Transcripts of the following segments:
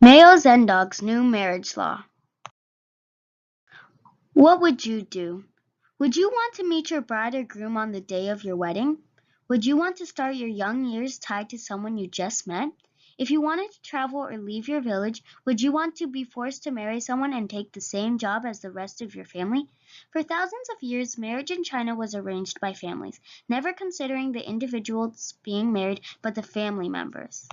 Mao Zedong's new marriage law. What would you do? Would you want to meet your bride or groom on the day of your wedding? Would you want to start your young years tied to someone you just met? If you wanted to travel or leave your village, would you want to be forced to marry someone and take the same job as the rest of your family? For thousands of years, marriage in China was arranged by families, never considering the individuals being married but the family members.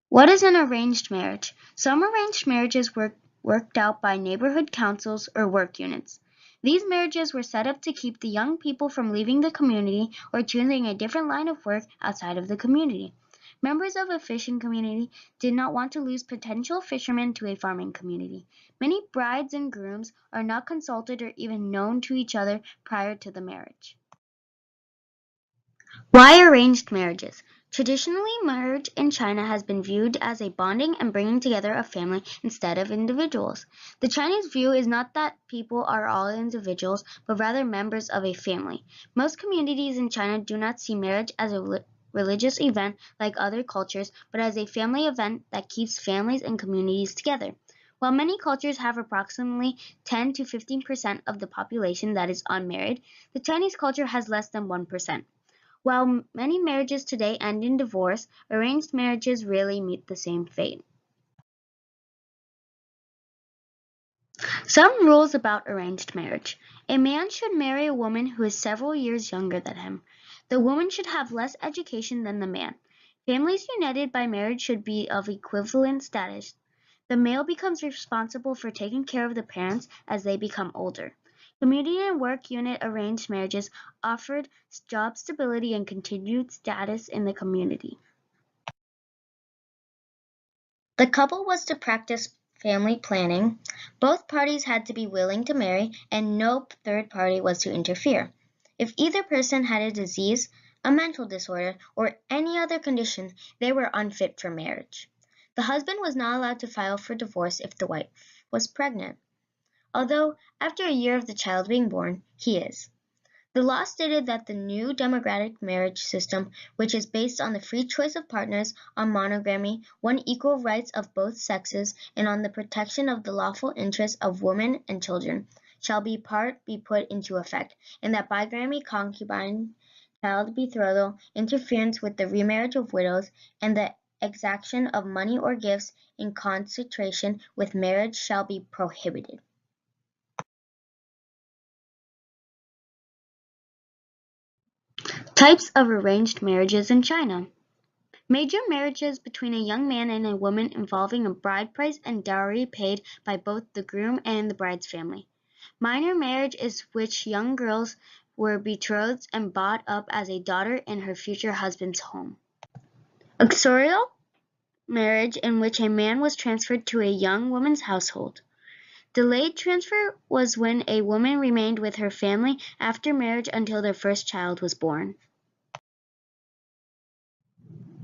What is an arranged marriage? Some arranged marriages were worked out by neighborhood councils or work units. These marriages were set up to keep the young people from leaving the community or choosing a different line of work outside of the community. Members of a fishing community did not want to lose potential fishermen to a farming community. Many brides and grooms are not consulted or even known to each other prior to the marriage. Why arranged marriages? Traditionally, marriage in China has been viewed as a bonding and bringing together of family instead of individuals. The Chinese view is not that people are all individuals, but rather members of a family. Most communities in China do not see marriage as a religious event like other cultures, but as a family event that keeps families and communities together. While many cultures have approximately 10 to 15% of the population that is unmarried, the Chinese culture has less than 1%. While many marriages today end in divorce, arranged marriages rarely meet the same fate. Some rules about arranged marriage. A man should marry a woman who is several years younger than him. The woman should have less education than the man. Families united by marriage should be of equivalent status. The male becomes responsible for taking care of the parents as they become older. Community and work unit arranged marriages offered job stability and continued status in the community. The couple was to practice family planning. Both parties had to be willing to marry, and no third party was to interfere. If either person had a disease, a mental disorder, or any other condition, they were unfit for marriage. The husband was not allowed to file for divorce if the wife was pregnant, although after a year of the child being born, he is. The law stated that the new democratic marriage system, which is based on the free choice of partners, on monogamy, on equal rights of both sexes, and on the protection of the lawful interests of women and children, shall be put into effect, and that bigamy, concubine, child betrothal, interference with the remarriage of widows, and the exaction of money or gifts in concentration with marriage shall be prohibited. Types of arranged marriages in China. Major marriages between a young man and a woman involving a bride price and dowry paid by both the groom and the bride's family. Minor marriage is which young girls were betrothed and brought up as a daughter in her future husband's home. Uxorial marriage in which a man was transferred to a young woman's household. Delayed transfer was when a woman remained with her family after marriage until their first child was born.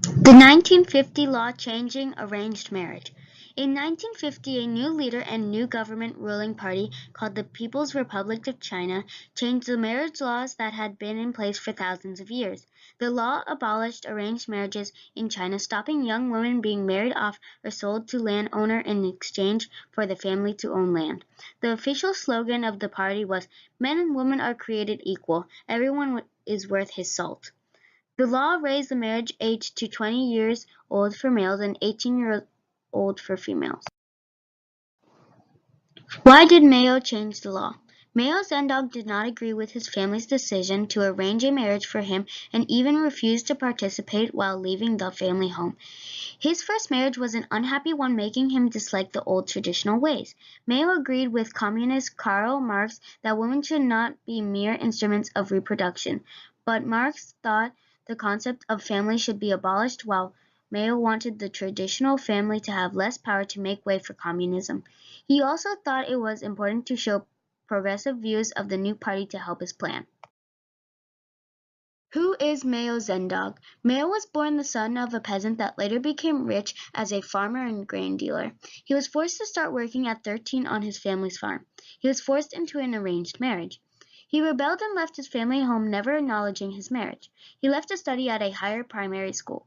The 1950 law changing arranged marriage. In 1950, a new leader and new government ruling party called the People's Republic of China changed the marriage laws that had been in place for thousands of years. The law abolished arranged marriages in China, stopping young women being married off or sold to landowner in exchange for the family to own land. The official slogan of the party was, "Men and women are created equal. Everyone is worth his salt." The law raised the marriage age to 20 years old for males and 18 years old for females. Why did Mao change the law? Mao Zedong did not agree with his family's decision to arrange a marriage for him and even refused to participate while leaving the family home. His first marriage was an unhappy one, making him dislike the old traditional ways. Mao agreed with communist Karl Marx that women should not be mere instruments of reproduction, but Marx thought the concept of family should be abolished, while Mao wanted the traditional family to have less power to make way for communism. He also thought it was important to show progressive views of the new party to help his plan. Who is Mao Zedong? Mao was born the son of a peasant that later became rich as a farmer and grain dealer. He was forced to start working at 13 on his family's farm. He was forced into an arranged marriage. He rebelled and left his family home, never acknowledging his marriage. He left to study at a higher primary school.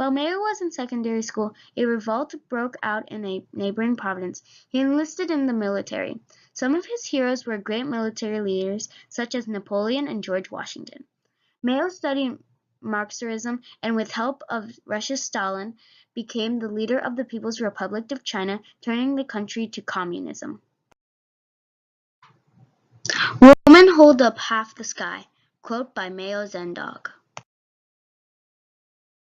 While Mao was in secondary school, a revolt broke out in a neighboring province. He enlisted in the military. Some of his heroes were great military leaders such as Napoleon and George Washington. Mao studied Marxism and with help of Russia's Stalin became the leader of the People's Republic of China, turning the country to communism. Woman hold up half the sky. Quote by Mao Zedong.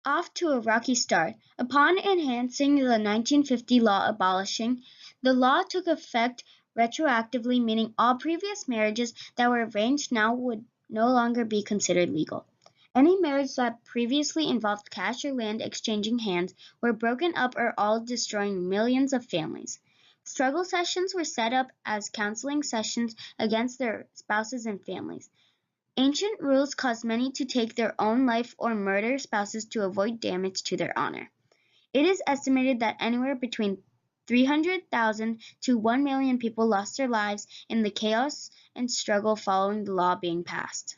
Off to a rocky start. Upon enhancing the 1950 law abolishing, the law took effect retroactively, meaning all previous marriages that were arranged now would no longer be considered legal. Any marriage that previously involved cash or land exchanging hands were broken up or all destroying millions of families. Struggle sessions were set up as counseling sessions against their spouses and families. Ancient rules caused many to take their own life or murder spouses to avoid damage to their honor. It is estimated that anywhere between 300,000 to 1 million people lost their lives in the chaos and struggle following the law being passed.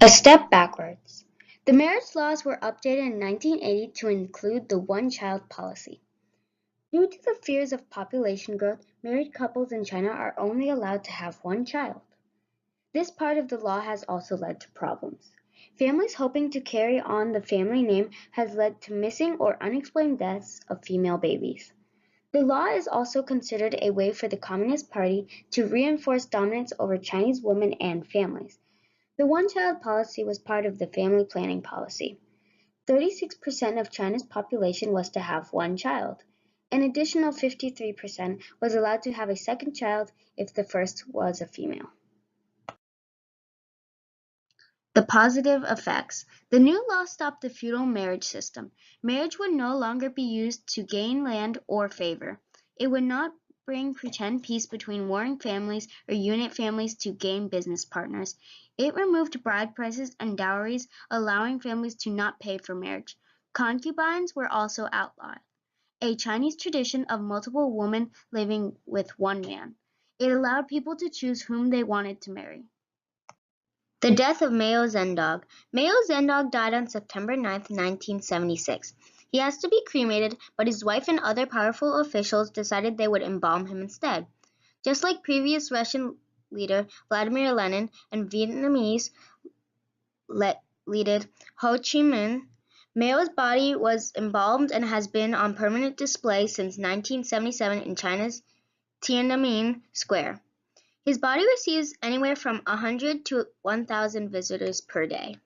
A step backwards. The marriage laws were updated in 1980 to include the one-child policy. Due to the fears of population growth, married couples in China are only allowed to have one child. This part of the law has also led to problems. Families hoping to carry on the family name has led to missing or unexplained deaths of female babies. The law is also considered a way for the Communist Party to reinforce dominance over Chinese women and families. The one-child policy was part of the family planning policy. 36% of China's population was to have one child. An additional 53% was allowed to have a second child if the first was a female. The positive effects. The new law stopped the feudal marriage system. Marriage would no longer be used to gain land or favor. It would not bring pretend peace between warring families or unit families to gain business partners. It removed bride prices and dowries, allowing families to not pay for marriage. Concubines were also outlawed, a Chinese tradition of multiple women living with one man. It allowed people to choose whom they wanted to marry. The death of Mao Zedong. Mao Zedong died on September 9, 1976. He asked to be cremated, but his wife and other powerful officials decided they would embalm him instead. Just like previous Russian leader Vladimir Lenin and Vietnamese leader Ho Chi Minh, Mao's body was embalmed and has been on permanent display since 1977 in China's Tiananmen Square. His body receives anywhere from 100 to 1,000 visitors per day.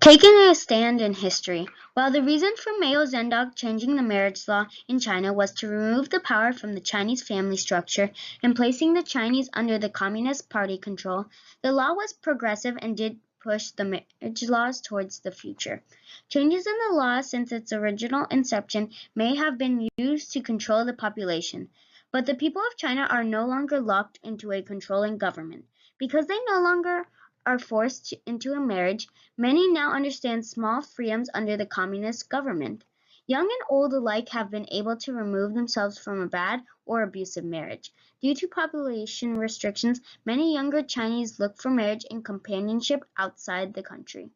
Taking a stand in history. While the reason for Mao Zedong changing the marriage law in China was to remove the power from the Chinese family structure and placing the Chinese under the Communist Party control, the law was progressive and did push the marriage laws towards the future. Changes in the law since its original inception may have been used to control the population, but the people of China are no longer locked into a controlling government. Because they no longer are forced into a marriage, many now understand small freedoms under the communist government. Young and old alike have been able to remove themselves from a bad or abusive marriage. Due to population restrictions, many younger Chinese look for marriage and companionship outside the country.